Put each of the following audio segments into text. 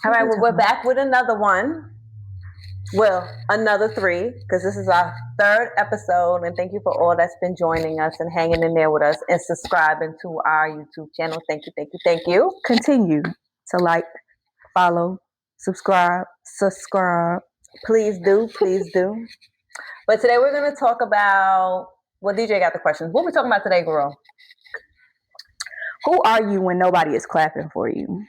All right, well, we're back with another one. Well, another 3, because this is our 3rd episode. And thank you for all that's been joining us and hanging in there with us and subscribing to our YouTube channel. Thank you, thank you, thank you. Continue to like, follow, subscribe. Please do, please do. But today we're going to talk about, well, DJ got the questions. What are we talking about today, girl? Who are you when nobody is clapping for you?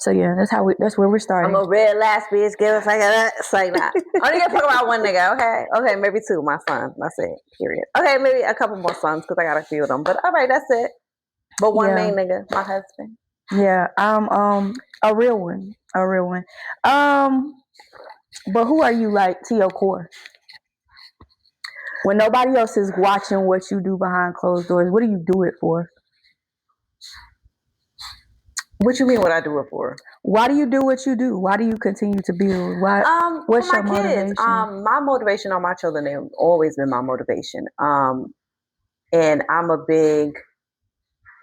So yeah, that's where we're starting. I'm a real last bitch. Give us like that. It's like that. Only gonna talk about one nigga. Okay, maybe 2. My son. That's it. Period. Okay, maybe a couple more sons because I got a few of them. But all right, that's it. But one main nigga, my husband. Yeah, I'm a real one. But who are you like to your core? When nobody else is watching what you do behind closed doors, what do you do it for? What you mean what I do it for? Why do you do what you do? Why do you continue to build? What's your motivation? Kids. My motivation on my children, they've always been my motivation. And I'm a big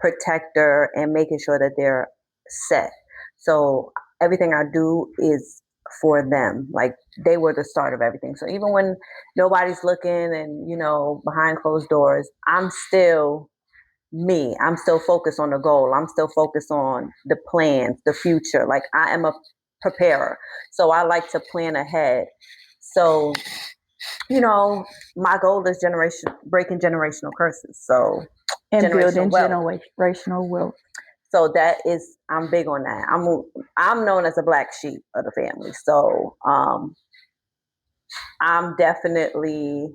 protector and making sure that they're set. So everything I do is for them. Like they were the start of everything. So even when nobody's looking and, behind closed doors, I'm still me. I'm still focused on the goal. I'm still focused on the plans, the future. Like I am a preparer. So I like to plan ahead. So, my goal is breaking generational curses. So and building generational wealth. So that is, I'm big on that. I'm known as a black sheep of the family. So I'm definitely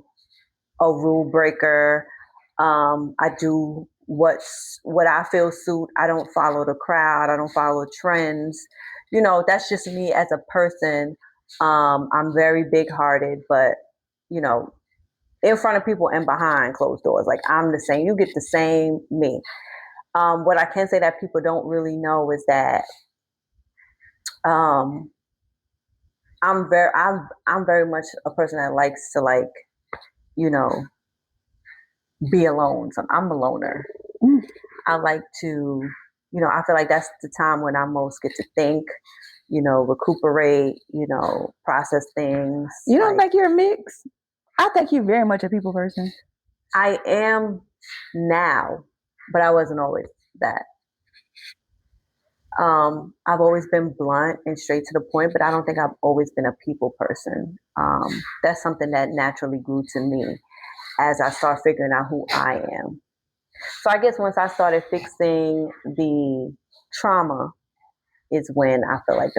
a rule breaker. I do what I feel suit. I don't follow the crowd. I don't follow trends. That's just me as a person. I'm very big-hearted, but in front of people and behind closed doors, like I'm the same. You get the same me. What I can say that people don't really know is that I'm very much a person that likes to be alone. So I'm a loner. I like to, I feel like that's the time when I most get to think, recuperate, process things. You don't think you're a mix? I think you're very much a people person. I am now, but I wasn't always that. I've always been blunt and straight to the point, but I don't think I've always been a people person. That's something that naturally grew to me as I start figuring out who I am. So I guess once I started fixing the trauma is when I feel like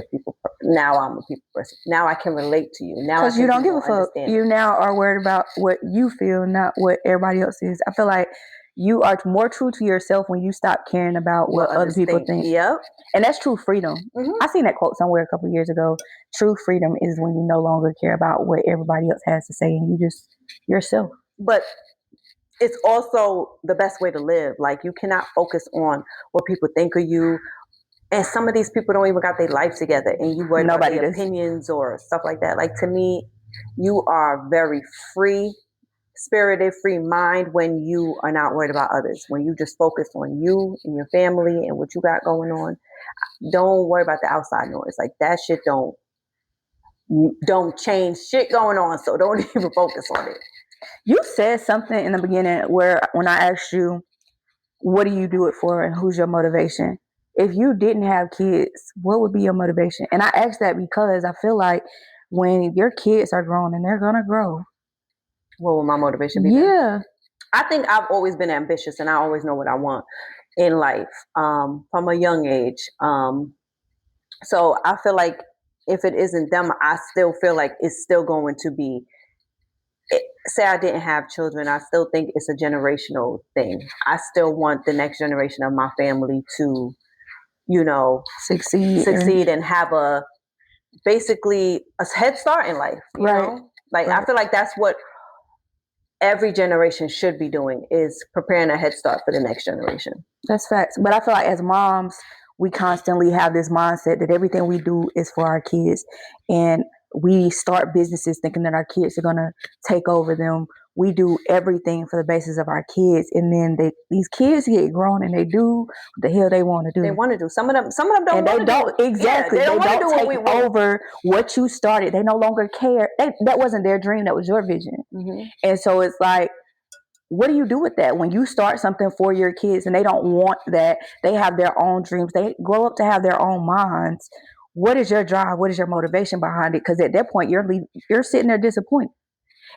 now I'm a people person. Now I can relate to you. Now because you don't give a fuck. You now are worried about what you feel, not what everybody else is. I feel like you are more true to yourself when you stop caring about what other people think. Yep. And that's true freedom. Mm-hmm. I seen that quote somewhere a couple of years ago. True freedom is when you no longer care about what everybody else has to say and you just yourself. But it's also the best way to live. Like you cannot focus on what people think of you. And some of these people don't even got their life together and you worry about their opinions or stuff like that. Like to me, you are very free-spirited, free mind when you are not worried about others. When you just focus on you and your family and what you got going on. Don't worry about the outside noise. Like that shit don't change shit going on. So don't even focus on it. You said something in the beginning where when I asked you, what do you do it for and who's your motivation? If you didn't have kids, what would be your motivation? And I asked that because I feel like when your kids are grown and they're going to grow. What would my motivation be? Yeah. I think I've always been ambitious and I always know what I want in life from a young age. So I feel like if it isn't them, I still feel like it's still going to be. Say I didn't have children, I still think it's a generational thing. I still want the next generation of my family to, succeed and have basically a head start in life. You know? Like right. I feel like that's what every generation should be doing is preparing a head start for the next generation. That's facts. But I feel like as moms, we constantly have this mindset that everything we do is for our kids. And we start businesses thinking that our kids are going to take over them we do everything for the basis of our kids, and then these kids get grown and they do what the hell they want to do. They want to do. Some of them don't want to do. Exactly. Yeah, they don't do take over what you started. They no longer care. That wasn't their dream. That was your vision. Mm-hmm. And so it's like, what do you do with that when you start something for your kids and they don't want that? They have their own dreams. They grow up to have their own minds. What is your drive? What is your motivation behind it? Because at that point, you're sitting there disappointed.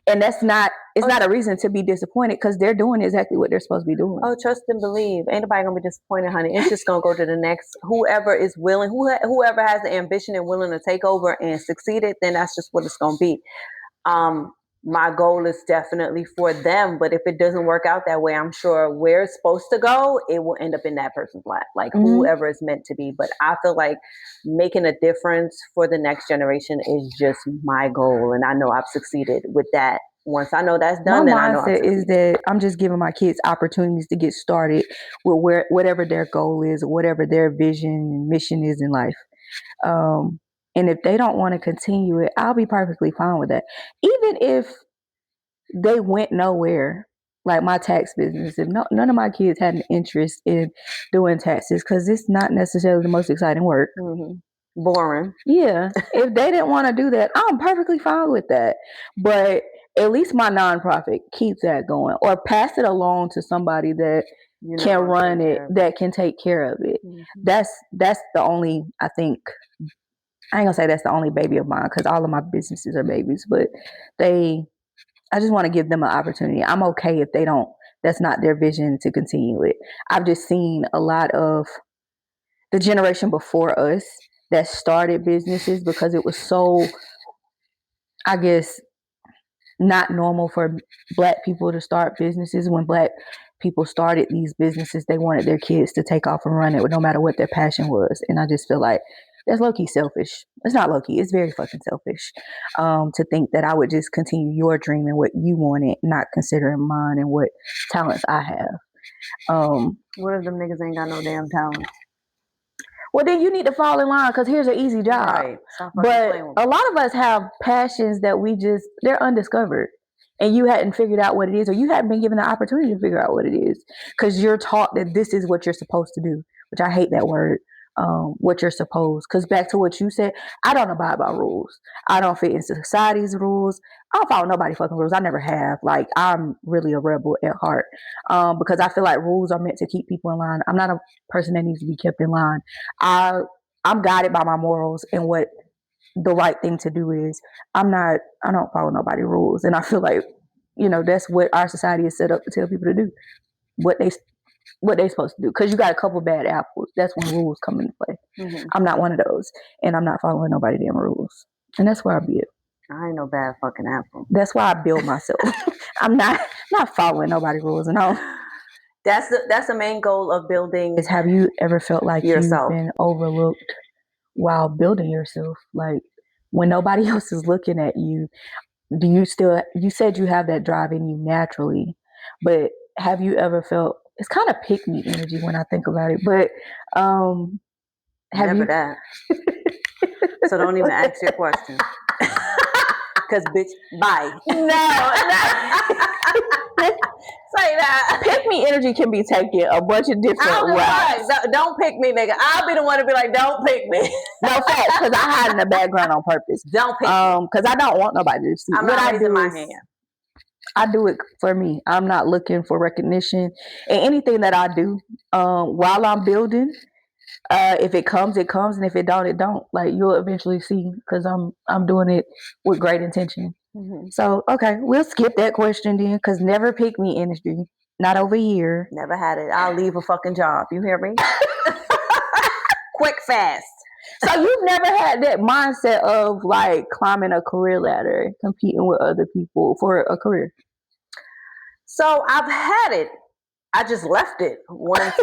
And it's not a reason to be disappointed, because they're doing exactly what they're supposed to be doing. Oh, trust and believe. Ain't nobody gonna be disappointed, honey. It's just gonna go to the next. Whoever is willing, whoever has the ambition and willing to take over and succeed it, then that's just what it's gonna be. My goal is definitely for them, but if it doesn't work out that way, I'm sure where it's supposed to go, it will end up in that person's lap, like whoever is meant to be. But I feel like making a difference for the next generation is just my goal, and I know I've succeeded with that. Once I know that's done, then I know. My mindset is that I'm just giving my kids opportunities to get started with whatever their goal is, or whatever their vision and mission is in life. And if they don't want to continue it, I'll be perfectly fine with that. Even if they went nowhere, like my tax business, if none of my kids had an interest in doing taxes, because it's not necessarily the most exciting work. Mm-hmm. Boring. Yeah. If they didn't want to do that, I'm perfectly fine with that. But at least my nonprofit keeps that going, or pass it along to somebody that can run it, that can take care of it. Mm-hmm. That's the only, I think, I ain't gonna say that's the only baby of mine, because all of my businesses are babies, but I just want to give them an opportunity. I'm okay if that's not their vision to continue it. I've just seen a lot of the generation before us that started businesses because it was so, I guess, not normal for Black people to start businesses. When Black people started these businesses, they wanted their kids to take off and run it, no matter what their passion was. And I just feel like that's low-key selfish. It's not low-key. It's very fucking selfish to think that I would just continue your dream and what you wanted, not considering mine and what talents I have. What if them niggas ain't got no damn talent? Well, then you need to fall in line, because here's an easy job. Right. But a lot of us have passions that they're undiscovered. And you hadn't figured out what it is, or you hadn't been given the opportunity to figure out what it is, because you're taught that this is what you're supposed to do, which I hate that word. What you're supposed, because back to what you said, I don't abide by rules. I don't fit into society's rules. I don't follow nobody's fucking rules. I never have. Like, I'm really a rebel at heart, because I feel like rules are meant to keep people in line. I'm not a person that needs to be kept in line. I'm guided by my morals and what the right thing to do is. I don't follow nobody's rules, and I feel like, that's what our society is set up to tell people to do, what they're supposed to do. Because you got a couple bad apples, that's when rules come into play. Mm-hmm. I'm not one of those, and I'm not following nobody's damn rules, and that's where I build. I ain't no bad fucking apple. That's why I build myself. I'm not following nobody's rules, and all. That's the main goal of building. Is, have you ever felt like yourself you've been overlooked while building yourself? Like, when nobody else is looking at you, you said you have that drive in you naturally, but have you ever felt, it's kind of pick me energy when I think about it, but never that. So don't even ask your question. Because bitch, bye. No. Say that. Pick me energy can be taken a bunch of different ways. Don't pick me, nigga. I'll be the one to be like, don't pick me. No, facts, because I hide in the background on purpose. Don't pick me. Because I don't want nobody to see. I'm not raising my hand. I do it for me. I'm not looking for recognition. And anything that I do while I'm building, if it comes, it comes, and if it don't, it don't. Like, you'll eventually see, because I'm doing it with great intention. Mm-hmm. So, okay, we'll skip that question then, because never pick me industry. Not over here. Never had it. I'll leave a fucking job. You hear me? Quick, fast. So you've never had that mindset of like climbing a career ladder, competing with other people for a career? So I've had it. I just left it once.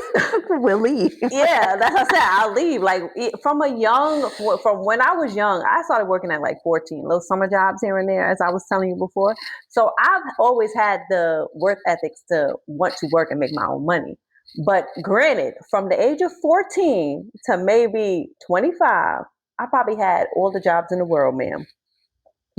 We'll leave. Yeah, that's what I said. I'll leave. Like, from when I was young, I started working at like 14, little summer jobs here and there, as I was telling you before. So I've always had the work ethics to want to work and make my own money. But granted, from the age of 14 to maybe 25, I probably had all the jobs in the world, ma'am.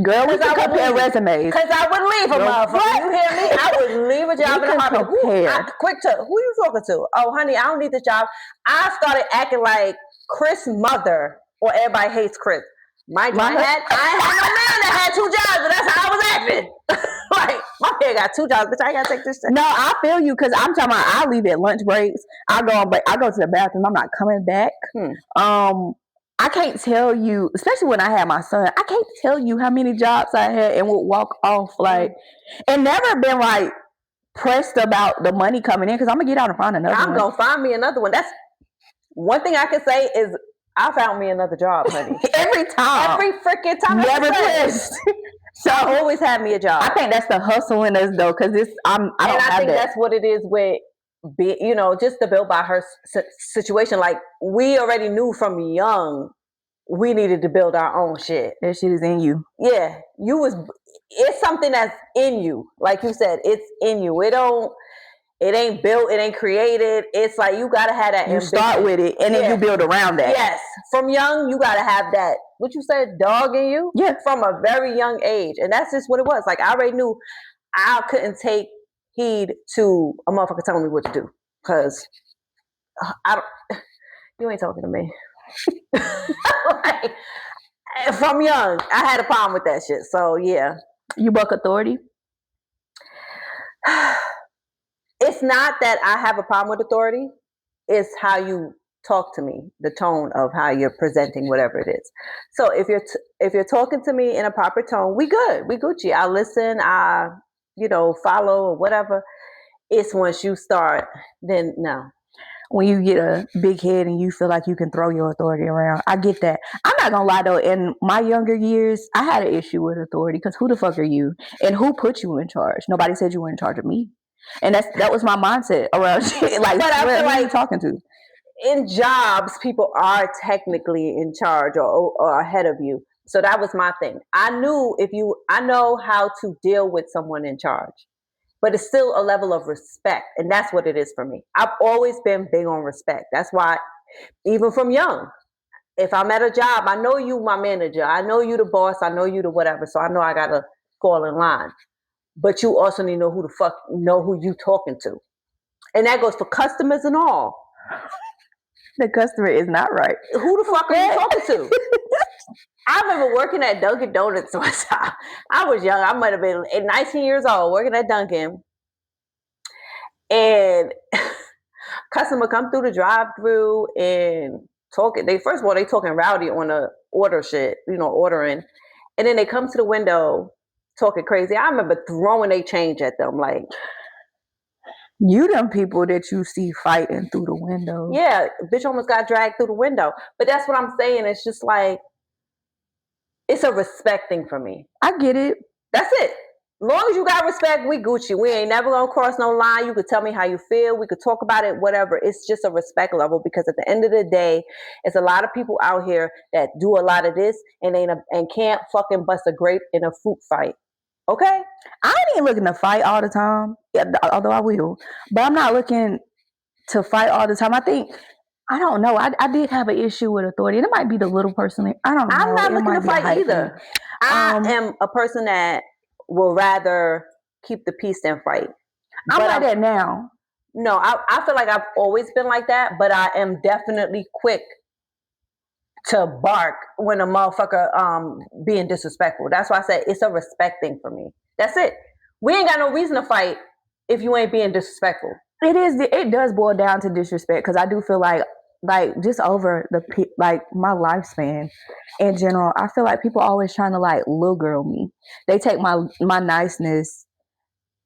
Girl, we can compare resumes. Because I would leave a motherfucker. You hear me? I would leave a job in a heartbeat. Who you talking to? Oh, honey, I don't need this job. I started acting like Chris' mother, or everybody hates Chris. I had no man that had 2 jobs, and that's how I was acting. Like, my kid got 2 jobs, but I gotta take this shit. No, I feel you, because I'm talking about I leave at lunch breaks. I go to the bathroom. I'm not coming back. I can't tell you, especially when I had my son, I can't tell you how many jobs I had and would walk off like, and never been like pressed about the money coming in, because I'm gonna get out and find another one. I'm gonna find me another one. That's one thing I can say is I found me another job, honey. Every freaking time. Never pressed. So I always have me a job. I think that's the hustle in us though, because I think that's what it is with, just the Built by Her situation. Like, we already knew from young we needed to build our own shit. That shit is in you. Yeah, it's something that's in you. Like you said, it's in you. It ain't built, it ain't created. It's like you gotta have that. You ambition. Start with it, and then you build around that. Yes, from young you gotta have that. What you said, dog in you. Yeah, from a very young age, and that's just what it was. Like, I already knew I couldn't take heed to a motherfucker telling me what to do, because you ain't talking to me. Like, from young, I had a problem with that shit. So yeah, you buck authority. It's not that I have a problem with authority. It's how you talk to me, the tone of how you're presenting whatever it is. So if you're talking to me in a proper tone, we good, we Gucci. I listen, I follow or whatever. It's once you start, then no. When you get a big head and you feel like you can throw your authority around, I get that. I'm not gonna lie though, in my younger years, I had an issue with authority, because who the fuck are you? And who put you in charge? Nobody said you were in charge of me. And that was my mindset around shit. Like, but I feel like, who are you talking to? In jobs, people are technically in charge or ahead of you. So that was my thing. I know how to deal with someone in charge, but it's still a level of respect. And that's what it is for me. I've always been big on respect. That's why, even from young, if I'm at a job, I know you my manager. I know you the boss. I know you the whatever. So I know I got to fall in line. But you also need to know who you talking to. And that goes for customers and all. The customer is not right. Who the fuck are you talking to? I remember working at Dunkin' Donuts one time. I was young. I might have been 19 years old working at Dunkin'. And customer come through the drive-through and talking. First of all, they talking rowdy on the order shit, ordering. And then they come to the window talking crazy. I remember throwing a change at them, like, you them people that you see fighting through the window. Yeah, bitch almost got dragged through the window. But that's what I'm saying. It's just like, it's a respect thing for me. I get it. That's it. Long as you got respect, we Gucci. We ain't never gonna cross no line. You could tell me how you feel. We could talk about it, whatever. It's just a respect level, because at the end of the day, it's a lot of people out here that do a lot of this and can't fucking bust a grape in a fruit fight. Okay? I ain't looking to fight all the time, although I will. But I'm not looking to fight all the time. I don't know. I did have an issue with authority. And it might be the little person. I don't know. I'm not looking to fight either. I am a person that will rather keep the peace than fight. I'm like that now. No, I feel like I've always been like that, but I am definitely quick to bark when a motherfucker being disrespectful. That's why I said it's a respect thing for me. That's it. We ain't got no reason to fight if you ain't being disrespectful. It does boil down to disrespect, because I do feel like just over my lifespan in general, I feel like people are always trying to like little girl me. They take my niceness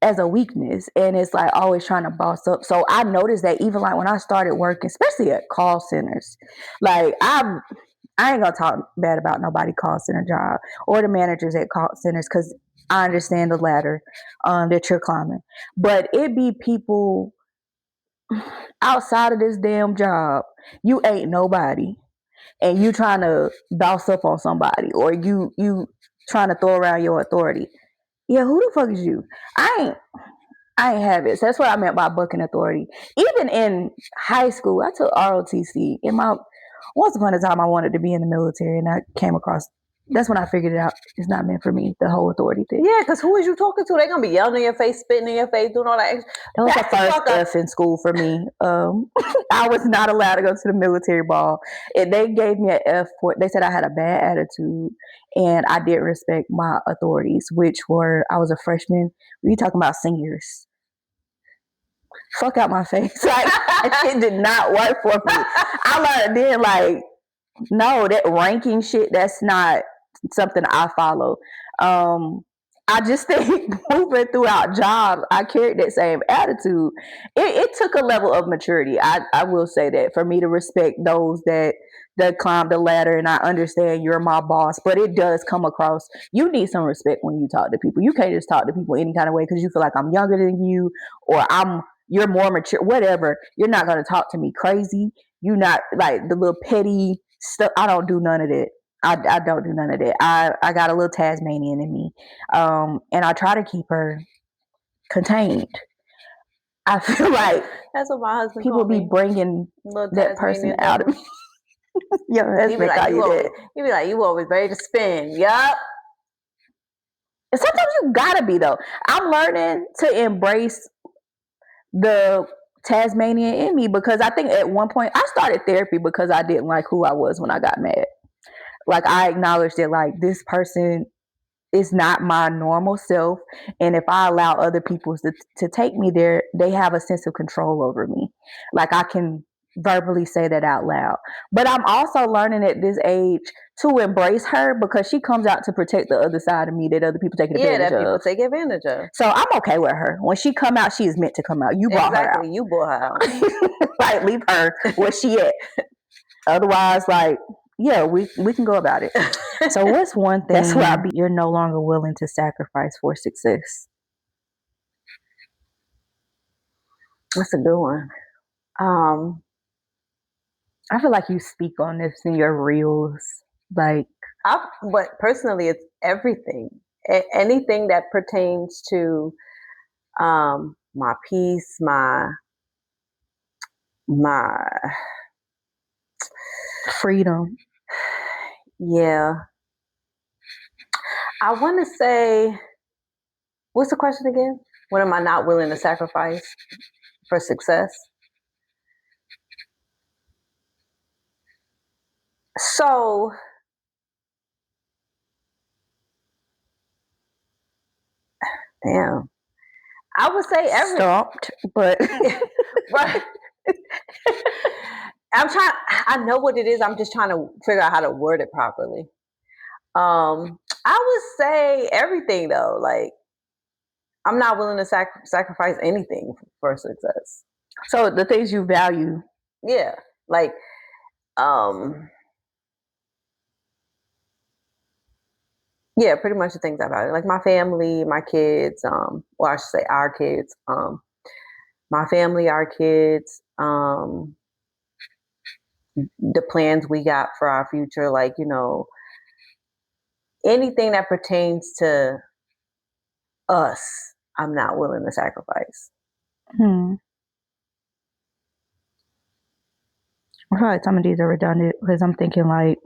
as a weakness, and it's like always trying to boss up. So I noticed that even like when I started working, especially at call centers, like I ain't gonna talk bad about nobody call center job or the managers at call centers, because I understand the ladder that you're climbing. But it be people outside of this damn job, you ain't nobody, and you trying to bounce up on somebody, or you trying to throw around your authority. Yeah, who the fuck is you? I ain't have it. So that's what I meant by bucking authority. Even in high school, I took ROTC. Once upon a time, I wanted to be in the military, and I came across That's when I figured it out. It's not meant for me, the whole authority thing. Yeah, because who is you talking to? They're going to be yelling in your face, spitting in your face, doing all that. That was the first F in school for me. I was not allowed to go to the military ball. They gave me an F for, they said I had a bad attitude and I didn't respect my authorities, which were, I was a freshman. We talking about seniors. Fuck out my face. Like, it did not work for me. I learned then, like, no, that ranking shit, that's not something I follow. I just think moving throughout jobs, I carried that same attitude. It took a level of maturity. I will say that for me to respect those that climb the ladder, and I understand you're my boss, but it does come across. You need some respect when you talk to people. You can't just talk to people any kind of way because you feel like I'm younger than you or you're more mature, whatever. You're not going to talk to me crazy. You're not like the little petty stuff. I don't do none of that. I don't do none of that. I got a little Tasmanian in me. And I try to keep her contained. I feel like that's what my husband people be bringing that person out of me. Yo, that's he be like, you be like, you always ready to spin. Yup. And sometimes you gotta be though. I'm learning to embrace the Tasmanian in me because I think at one point I started therapy because I didn't like who I was when I got mad. Like I acknowledged that like this person is not my normal self, and if I allow other people to take me there, they have a sense of control over me. Like I can verbally say that out loud. But I'm also learning at this age to embrace her because she comes out to protect the other side of me that other people take advantage of. Yeah, that people take advantage of. So I'm okay with her. When she come out, she is meant to come out. You brought her out. You brought her out. Like leave her where she at. Otherwise, like, yeah, we can go about it. So what's one thing that's where you're no longer willing to sacrifice for success? That's a good one. I feel like you speak on this in your reels. Like, but personally, it's everything. Anything that pertains to my peace, my freedom. Yeah. I want to say, what's the question again? What am I not willing to sacrifice for success? So, damn. I would say stopped, but right. I know what it is. I'm just trying to figure out how to word it properly. I would say everything though. Like, I'm not willing to sacrifice anything for success. So the things you value. Yeah. Like, yeah, pretty much the things I value. Like my family, my kids, well, I should say our kids, my family, our kids, the plans we got for our future, like, you know, anything that pertains to us, I'm not willing to sacrifice. I feel like some of these are redundant because I'm thinking like.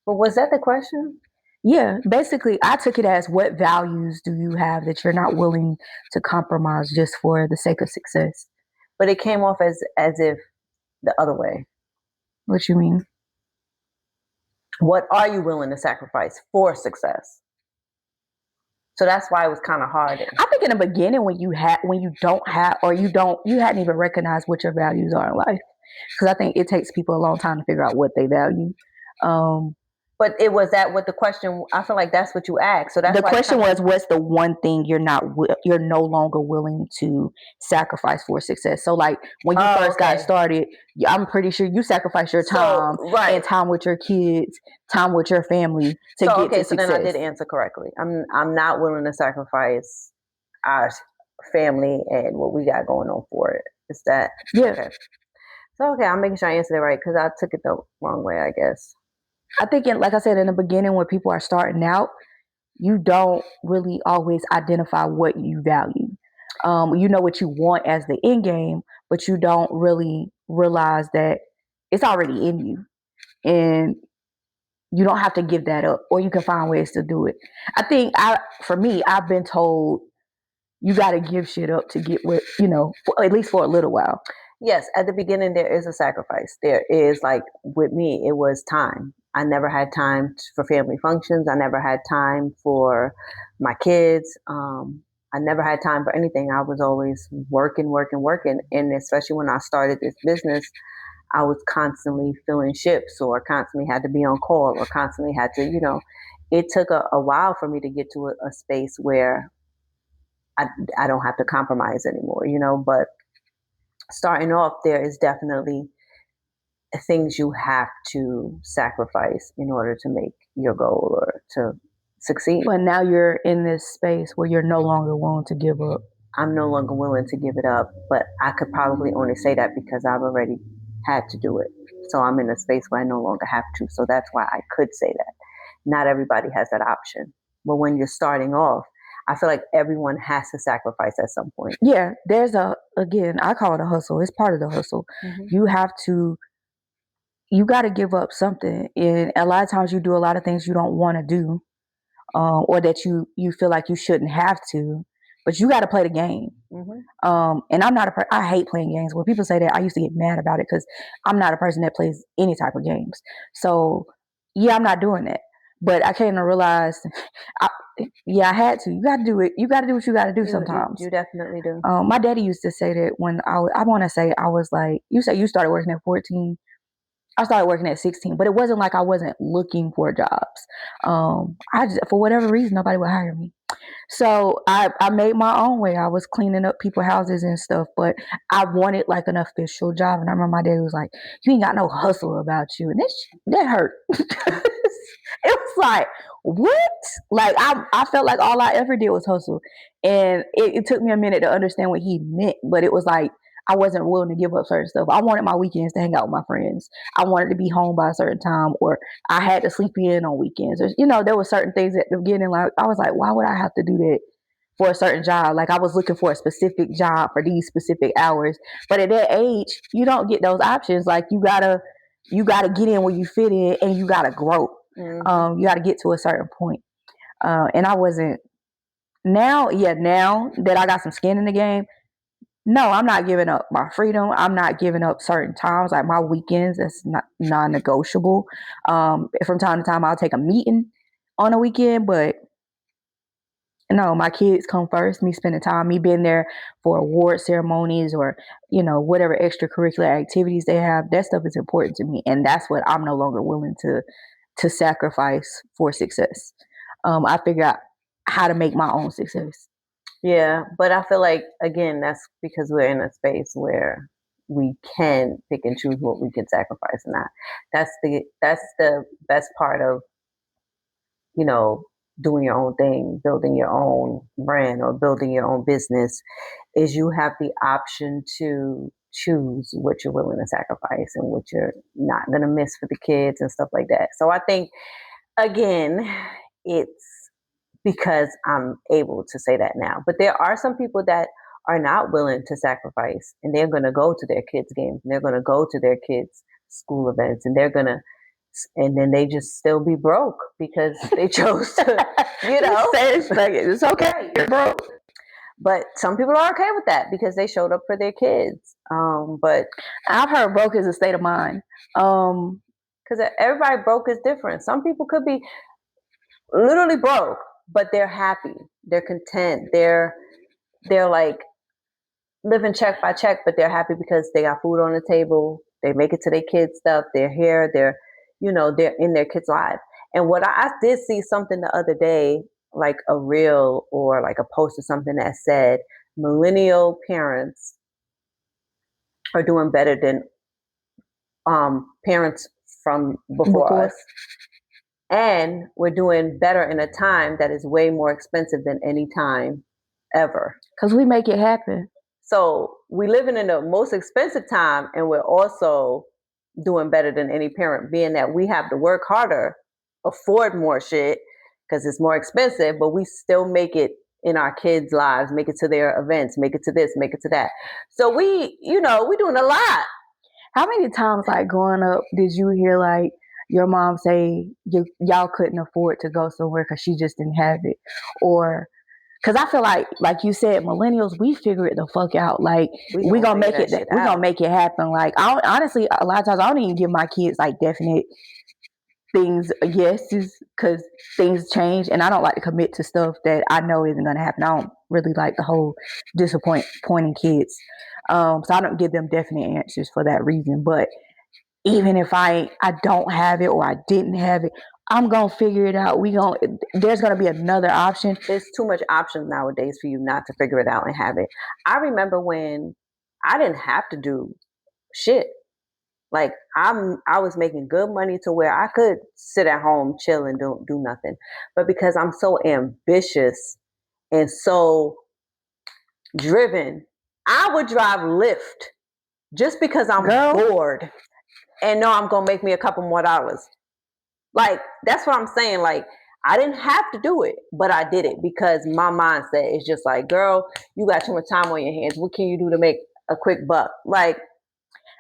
But was that the question? Yeah, basically, I took it as what values do you have that you're not willing to compromise just for the sake of success? But it came off as if the other way. What you mean? What are you willing to sacrifice for success? So that's why it was kind of hard. I think in the beginning when you hadn't even recognized what your values are in life. Because I think it takes people a long time to figure out what they value. But it was that what the question, I feel like that's what you asked. So that's the question was, what's the one thing you're no longer willing to sacrifice for success? So like when you first got started, I'm pretty sure you sacrificed your time and time with your kids, time with your family to get to success. So then I did answer correctly. I'm not willing to sacrifice our family and what we got going on for it. Is that? Yeah. Okay. So I'm making sure I answered it right because I took it the wrong way, I guess. I think, like I said, in the beginning, when people are starting out, you don't really always identify what you value. You know what you want as the end game, but you don't really realize that it's already in you. And you don't have to give that up, or you can find ways to do it. I think for me, I've been told you got to give shit up to get what, at least for a little while. Yes, at the beginning there is a sacrifice. There is, like with me, it was time. I never had time for family functions. I never had time for my kids. I never had time for anything. I was always working, working, working. And especially when I started this business, I was constantly filling ships, or constantly had to be on call, or constantly had to, it took a while for me to get to a space where I don't have to compromise anymore, but starting off, there is definitely things you have to sacrifice in order to make your goal or to succeed. But now you're in this space where you're no longer willing to give up. I'm no longer willing to give it up, but I could probably only say that because I've already had to do it. So I'm in a space where I no longer have to. So that's why I could say that. Not everybody has that option. But when you're starting off, I feel like everyone has to sacrifice at some point. Yeah, there's again, I call it a hustle. It's part of the hustle. Mm-hmm. You got to give up something. And a lot of times you do a lot of things you don't want to do, or that you feel like you shouldn't have to, but you got to play the game. Mm-hmm. And I'm not I hate playing games. When people say that, I used to get mad about it because I'm not a person that plays any type of games. So yeah, I'm not doing that. But I came to realize, I had to. You got to do it. You got to do what you got to do sometimes. You definitely do. My daddy used to say that when I want to say I was like, you say you started working at 14. I started working at 16, but it wasn't like I wasn't looking for jobs. I just, for whatever reason, nobody would hire me. So I made my own way. I was cleaning up people's houses and stuff, but I wanted like an official job. And I remember my dad was like, "You ain't got no hustle about you," and that hurt. It was like, what? Like I felt like all I ever did was hustle, and it took me a minute to understand what he meant. But it was like I wasn't willing to give up certain stuff. I wanted my weekends to hang out with my friends. I wanted to be home by a certain time, or I had to sleep in on weekends. Or, there were certain things at the beginning. Like I was like, why would I have to do that for a certain job? Like I was looking for a specific job for these specific hours. But at that age, you don't get those options. Like you gotta get in where you fit in, and you gotta grow. Mm-hmm. You gotta get to a certain point. And I wasn't. Now that I got some skin in the game, no, I'm not giving up my freedom. I'm not giving up certain times, like my weekends. That's not non-negotiable. From time to time, I'll take a meeting on a weekend, but no, my kids come first. Me spending time, me being there for award ceremonies or whatever extracurricular activities they have. That stuff is important to me, and that's what I'm no longer willing to sacrifice for success. I figure out how to make my own success. Yeah, but I feel like, again, that's because we're in a space where we can pick and choose what we can sacrifice and not. That's the best part of, doing your own thing, building your own brand or building your own business, is you have the option to choose what you're willing to sacrifice and what you're not going to miss for the kids and stuff like that. So I think, again, it's because I'm able to say that now. But there are some people that are not willing to sacrifice, and they're going to go to their kids' games, and they're going to go to their kids' school events, and and then they just still be broke because they chose to, it's okay, you're broke. But some people are okay with that because they showed up for their kids. But I've heard broke is a state of mind. Because everybody broke is different. Some people could be literally broke, but they're happy, they're content, they're like living check by check, but they're happy because they got food on the table, they make it to their kids' stuff, they're here, they're in their kids' lives. And what I did see something the other day, like a reel or like a post or something that said millennial parents are doing better than parents from before us. And we're doing better in a time that is way more expensive than any time ever. Because we make it happen. So we living in the most expensive time, and we're also doing better than any parent, being that we have to work harder, afford more shit because it's more expensive, but we still make it in our kids' lives, make it to their events, make it to this, make it to that. So we, we're doing a lot. How many times, like growing up, did you hear like, your mom say y'all couldn't afford to go somewhere because she just didn't have it, or because I feel like you said, millennials, we figure it the fuck out. Like we gonna make it. We gonna make it happen. Like honestly, a lot of times I don't even give my kids like definite things yeses because things change, and I don't like to commit to stuff that I know isn't gonna happen. I don't really like the whole disappointing kids. So I don't give them definite answers for that reason. But even if I don't have it or I didn't have it, I'm gonna figure it out. There's gonna be another option. There's too much options nowadays for you not to figure it out and have it. I remember when I didn't have to do shit. Like I was making good money to where I could sit at home, chill, and don't do nothing. But because I'm so ambitious and so driven, I would drive Lyft just because I'm bored and know I'm gonna make me a couple more dollars. Like that's what I'm saying. Like I didn't have to do it, but I did it because my mindset is just like, girl, you got too much time on your hands. What can you do to make a quick buck? Like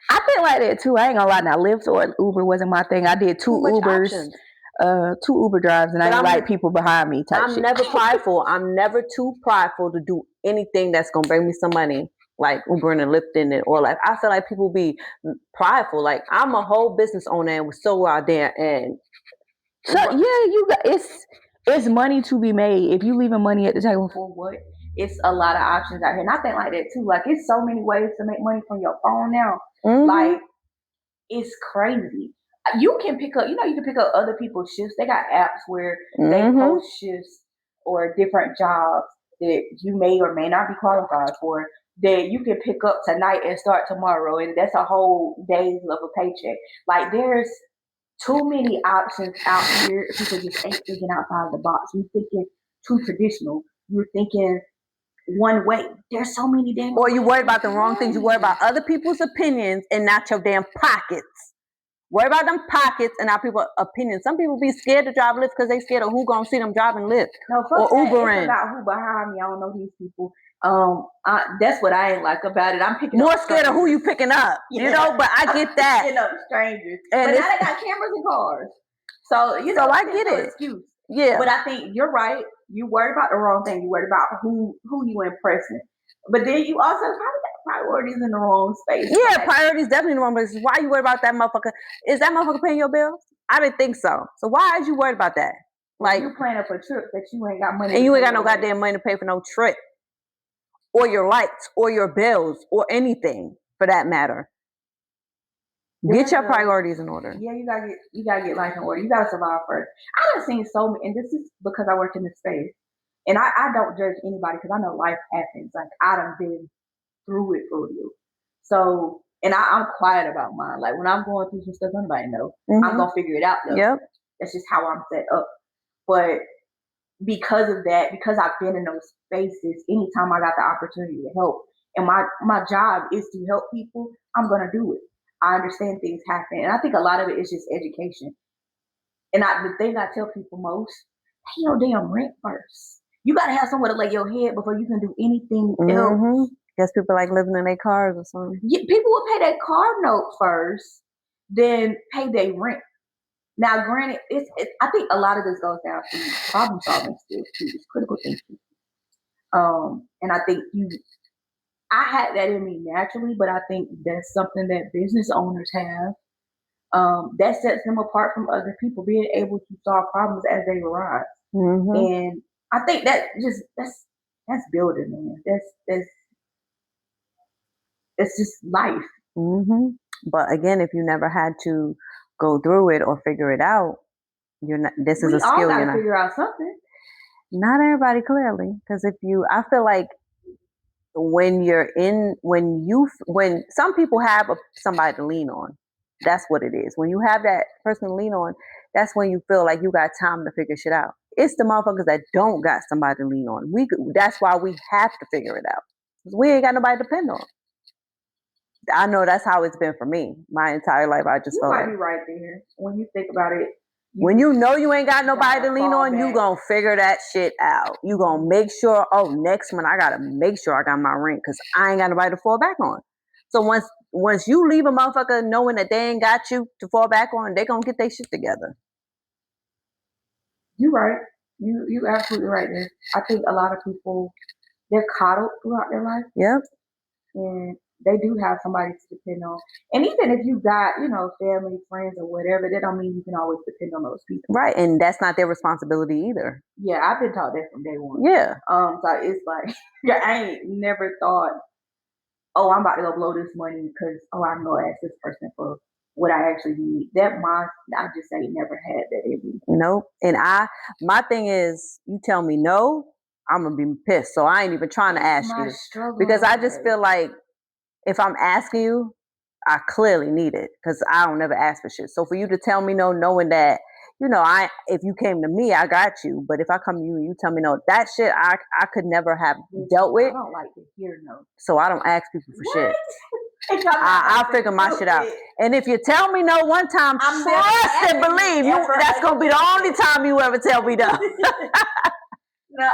I feel like that too. I ain't gonna lie. Now Lyft or Uber wasn't my thing. I did two Ubers. Options. 2 Uber drives, and I didn't like people behind me type shit. I'm never prideful. I'm never too prideful to do anything that's gonna bring me some money, like Ubering and Lyfting it, or like I feel like people be prideful. Like I'm a whole business owner and was so out there, and so yeah, it's money to be made. If you leaving money at the table for what? It's a lot of options out here, and I think like that too. Like it's so many ways to make money from your phone now. Mm-hmm. Like it's crazy. You can pick up, you can pick up other people's shifts. They got apps where they post shifts or different jobs that you may or may not be qualified for that you can pick up tonight and start tomorrow. And that's a whole day's of a paycheck. Like there's too many options out here. People just ain't thinking outside the box. You're thinking too traditional. You're thinking one way. There's so many damn. Or you worry about the wrong things. You worry about other people's opinions and not your damn pockets. Worry about them pockets and not people's opinions. Some people be scared to drive Lyft because they scared of who gonna see them driving Lyft or Ubering. It's about who behind me. I don't know these people. That's what I ain't like about it. I'm picking more scared of who you picking up, But I get that. Picking up strangers, and but now they got cameras in cars, so so I get it. Excuse. Yeah, but I think you're right. You worry about the wrong thing. You worry about who you impressing, but then you also probably got priorities in the wrong space. Yeah, priorities definitely in the wrong place. Why you worried about that motherfucker? Is that motherfucker paying your bills? I didn't think so. So why is you worried about that? Like you planning for a trip that you ain't got money, and you ain't got no goddamn money to pay for no trip, or your lights, or your bills, or anything for that matter. Get your priorities in order. Yeah, you gotta get life in order. You gotta survive first. I done seen so many, and this is because I work in this space, and I don't judge anybody because I know life happens. Like I done been through it for you. So, and I'm quiet about mine. Like when I'm going through some stuff, nobody know. I'm gonna figure it out though. Yep. That's just how I'm set up. But because of that, because I've been in those spaces, anytime I got the opportunity to help, and my job is to help people, I'm gonna do it. I understand things happen, and I think a lot of it is just education. And the thing I tell people most, pay your damn rent first. You gotta have somewhere to lay your head before you can do anything else. Guess people like living in their cars or something. Yeah, people will pay their car note first, then pay their rent. Now, granted, I think a lot of this goes down to problem solving skills too. It's critical thinking. And I think I had that in me naturally, but I think that's something that business owners have. That sets them apart from other people, being able to solve problems as they arise. And I think that's building, man. That's just life. But again, if you never had to go through it or figure it out, you're not. This is a skill. We all gotta figure out something. Not everybody, clearly, because I feel like when some people have somebody to lean on, that's what it is. When you have that person to lean on, that's when you feel like you got time to figure shit out. It's the motherfuckers that don't got somebody to lean on. That's why we have to figure it out, because we ain't got nobody to depend on. I know that's how it's been for me my entire life. I just felt like you might be right there when you think about it. When you know you ain't got nobody to lean on, you gonna figure that shit out. You gonna make sure, next month I gotta make sure I got my rent because I ain't got nobody to fall back on. So once you leave a motherfucker knowing that they ain't got you to fall back on, they gonna get their shit together. You right. You absolutely right there. I think a lot of people, they're coddled throughout their life. Yep. And they do have somebody to depend on. And even if you got, family, friends, or whatever, that don't mean you can always depend on those people. Right, and that's not their responsibility either. Yeah, I've been taught that from day one. Yeah. So it's like, I ain't never thought, oh, I'm about to go blow this money because, I know I asked this person for what I actually need. I just ain't never had that in me. Nope. And my thing is, you tell me no, I'm gonna be pissed. So I ain't even trying to ask you because I just feel like if I'm asking you, I clearly need it because I don't never ask for shit. So for you to tell me no, knowing that, if you came to me, I got you. But if I come to you and you tell me no, that shit I could never have dealt with. I don't like to hear no. So I don't ask people for shit. I'll figure my shit out. And if you tell me no one time, trust and believe that's gonna be the only time you ever tell me no. No,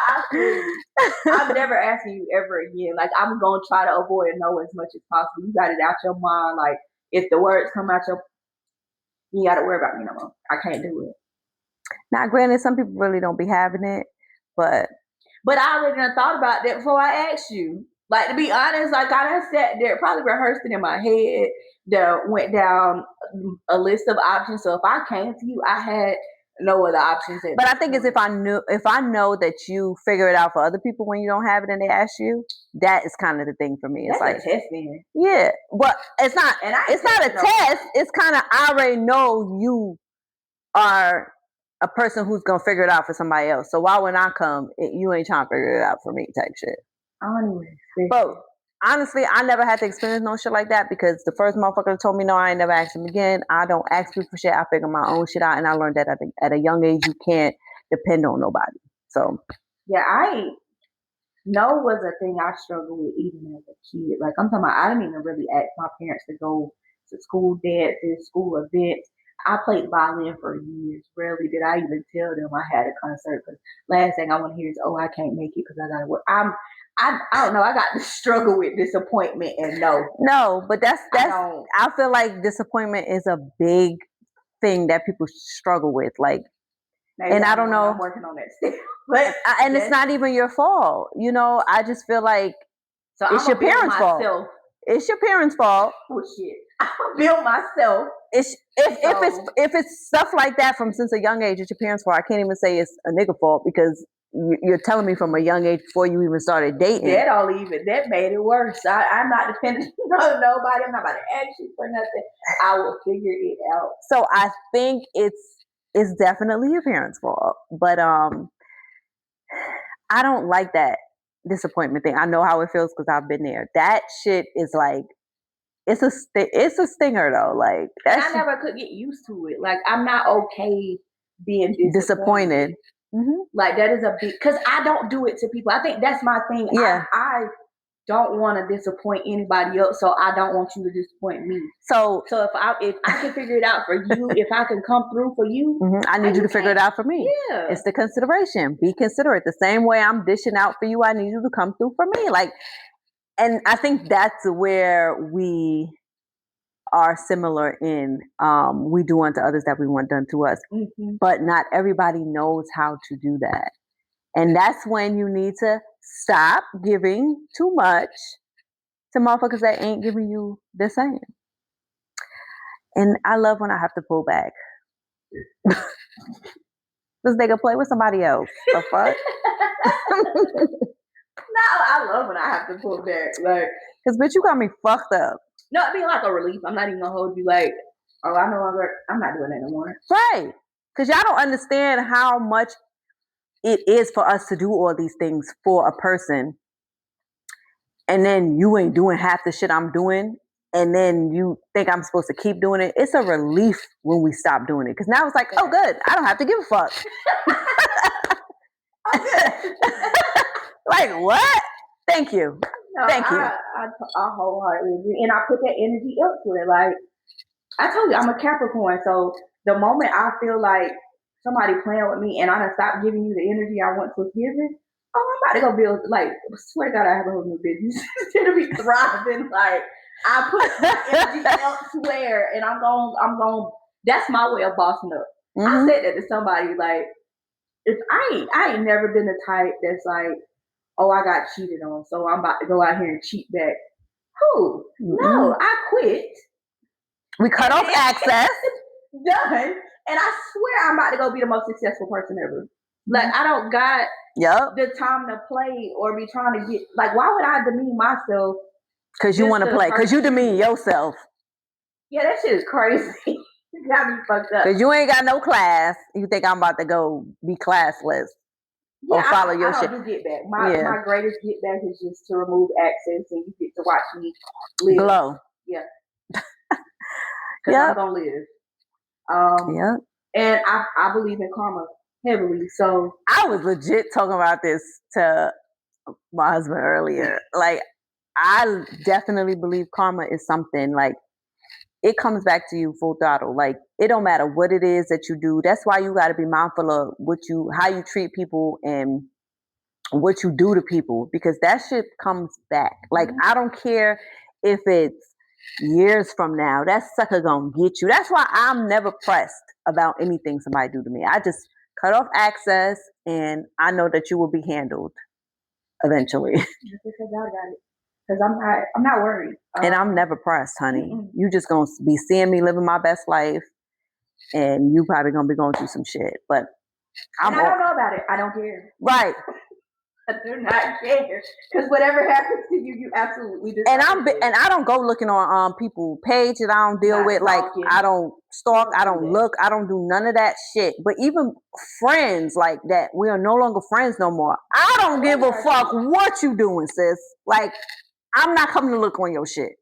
I'm never asking you ever again. Like, I'm gonna try to avoid no as much as possible. You got it out your mind. Like, if the words come out you gotta worry about me no more. I can't do it. Now, granted, some people really don't be having it, but I already done thought about that before I asked you. Like, to be honest, like, I done sat there, probably rehearsed it in my head, went down a list of options. So if I came to you, I had no other options. But I think it's if I know that you figure it out for other people when you don't have it and they ask you, that is kind of the thing for me. It's that's like a test, man. Yeah, but it's not. It's not a test. It's kind of I already know you are a person who's gonna figure it out for somebody else. So why when I come, you ain't trying to figure it out for me, type shit. But honestly, I never had to experience no shit like that because the first motherfucker told me no, I ain't never asked him again. I don't ask people for shit. I figure my own shit out, and I learned that at a young age you can't depend on nobody. So yeah, no was a thing I struggled with even as a kid. Like, I'm talking about, I didn't even really ask my parents to go to school dances, school events. I played violin for years. Rarely did I even tell them I had a concert because last thing I want to hear is, oh, I can't make it because I got to work. I don't know. I got to struggle with disappointment and no. No, but that's I feel like disappointment is a big thing that people struggle with. Like, maybe and I don't know. I'm working on that still. But and it's not even your fault. I just feel like it's your parents' fault. It's your parents' fault. Oh shit. I'll build myself. If it's stuff like that from since a young age, it's your parents' fault. I can't even say it's a nigga fault because you're telling me from a young age before you even started dating. That made it worse. I'm not dependent on nobody. I'm not about to ask you for nothing. I will figure it out. So I think it's definitely your parents' fault. But I don't like that disappointment thing. I know how it feels because I've been there. That shit is like it's a stinger though. Like I never could get used to it. Like, I'm not okay being disappointed. Mm-hmm. Like, that is a big, because I don't do it to people. I think that's my thing. Yeah. I don't want to disappoint anybody else, so I don't want you to disappoint me. So if I can figure it out for you, if I can come through for you, I need you to figure it out for me. Yeah. It's the consideration. Be considerate. The same way I'm dishing out for you, I need you to come through for me. Like, and I think that's where we are similar in we do unto others that we want done to us. Mm-hmm. But not everybody knows how to do that. And that's when you need to stop giving too much to motherfuckers that ain't giving you the same. And I love when I have to pull back. Because they can play with somebody else. The fuck? No, I love when I have to pull back. Like, because bitch, you got me fucked up. No, it'd be like a relief. I'm not even gonna hold you like, oh, I'm not doing that no more. Right. Because y'all don't understand how much it is for us to do all these things for a person. And then you ain't doing half the shit I'm doing. And then you think I'm supposed to keep doing it. It's a relief when we stop doing it. Because now it's like, oh, good. I don't have to give a fuck. Like, what? Thank you. No, Thank you. I wholeheartedly agree. And I put that energy elsewhere. Like, I told you, I'm a Capricorn. So the moment I feel like somebody playing with me and I done stop giving you the energy I once was giving, oh, I'm about to go build, like, swear to God, I have a whole new business. It's going to be thriving. Like, I put my energy elsewhere, and I'm going. That's my way of bossing up. I said that to somebody, like, if I ain't never been the type that's like, oh, I got cheated on, so I'm about to go out here and cheat back. Who? No, I quit. We cut off access. Done. And I swear I'm about to go be the most successful person ever. Like, I don't got the time to play or be trying to get, like, why would I demean myself? Because you want to play. Because you demean yourself. Yeah, that shit is crazy. You got me fucked up. Because you ain't got no class. You think I'm about to go be classless. Yeah, or follow your shit. I don't do get back. My greatest get back is just to remove access and you get to watch me live. Glow. Yeah. Because I'm going to live. And I believe in karma heavily. So I was legit talking about this to my husband earlier. Like, I definitely believe karma is something, like, it comes back to you full throttle. Like, it don't matter what it is that you do. That's why you got to be mindful of how you treat people and what you do to people, because that shit comes back. Like, I don't care if it's years from now, that sucker gonna get you. That's why I'm never pressed about anything somebody do to me. I just cut off access, and I know that you will be handled eventually. Because I got it. Because I'm not worried. And I'm never pressed, honey. You just gonna be seeing me living my best life, and you probably gonna be going through some shit. But I don't know about it. I don't care. Right. I do not care, because whatever happens to you, you absolutely deserve it. And I don't go looking on people page that I don't deal with. Like, I don't stalk, I don't look, I don't do none of that shit. But even friends like that, we are no longer friends no more. I don't give a fuck what you doing, sis. Like, I'm not coming to look on your shit.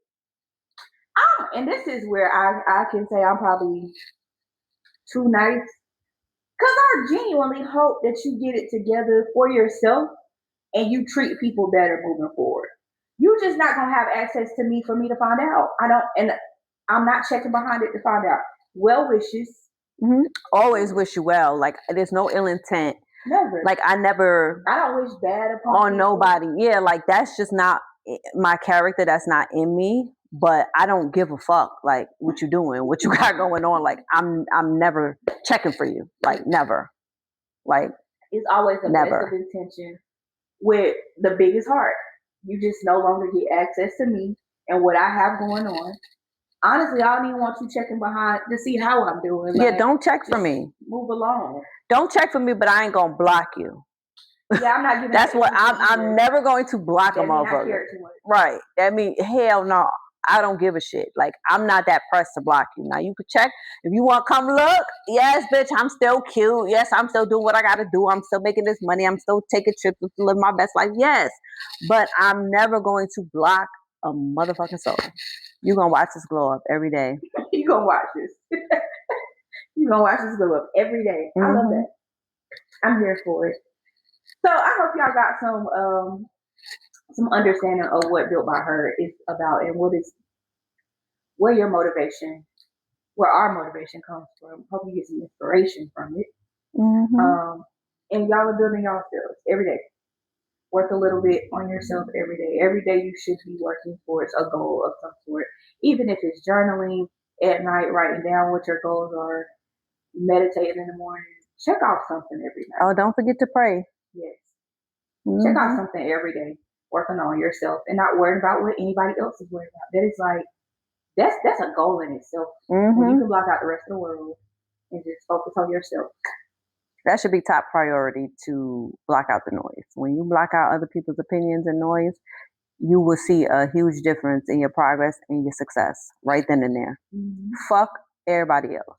And this is where I can say I'm probably too nice, because I genuinely hope that you get it together for yourself and you treat people better moving forward. You just not gonna have access to me for me to find out. And I'm not checking behind it to find out. Well wishes. Always wish you well. Like, there's no ill intent. Never. Like, I don't wish bad upon nobody. Yeah, like, that's just not my character. That's not in me. But I don't give a fuck, like, what you doing, what you got going on. Like, I'm never checking for you. Like, never. Like, it's always the best of intention with the biggest heart. You just no longer get access to me and what I have going on. Honestly, I don't even want you checking behind to see how I'm doing. Like, yeah, don't check for me. Move along. Don't check for me, but I ain't gonna block you. Yeah, I'm not giving. That's what I'm never going to block a motherfucker. Right. That mean, hell no. I don't give a shit. Like, I'm not that pressed to block you. Now, you could check if you want to come look. Yes, bitch, I'm still cute. Yes, I'm still doing what I got to do. I'm still making this money. I'm still taking trips to live my best life. Yes, but I'm never going to block a motherfucking soul. You gonna watch this glow up every day. You gonna watch this. You gonna watch this glow up every day. I love that. I'm here for it. So I hope y'all got some understanding of what Built by Her is about and where our motivation comes from. Hope you get some inspiration from it. And y'all are building yourselves every day. Work a little bit on yourself every day. Every day you should be working towards a goal of some sort. Even if it's journaling at night, writing down what your goals are, meditating in the morning. Check off something every night. Oh, don't forget to pray. Yes. Check out something every day. Working on yourself and not worrying about what anybody else is worried about. That is like, that's a goal in itself. When you can block out the rest of the world and just focus on yourself. That should be top priority, to block out the noise. When you block out other people's opinions and noise, you will see a huge difference in your progress and your success right then and there. Fuck everybody else.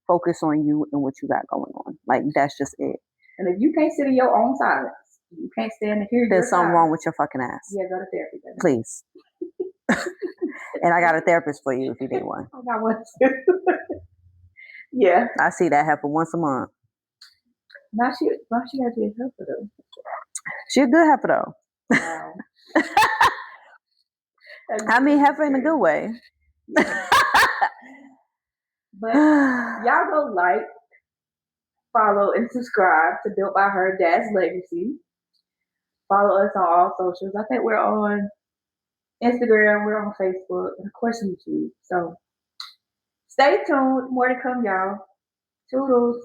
Focus on you and what you got going on. Like, that's just it. And if you can't sit in your own silence, you can't stand to hear there's something wrong with your fucking ass. Yeah, go to therapy. Then. Please. And I got a therapist for you if you need one. I got one too. Yeah. I see that happen once a month. Now she has to be a heifer though. She a good heifer though. Wow. I mean, heifer in a good way. Yeah. But y'all go like, follow, and subscribe to Built by Her Dad's Legacy. Follow us on all socials. I think we're on Instagram, we're on Facebook, and of course YouTube. So stay tuned. More to come, y'all. Toodles.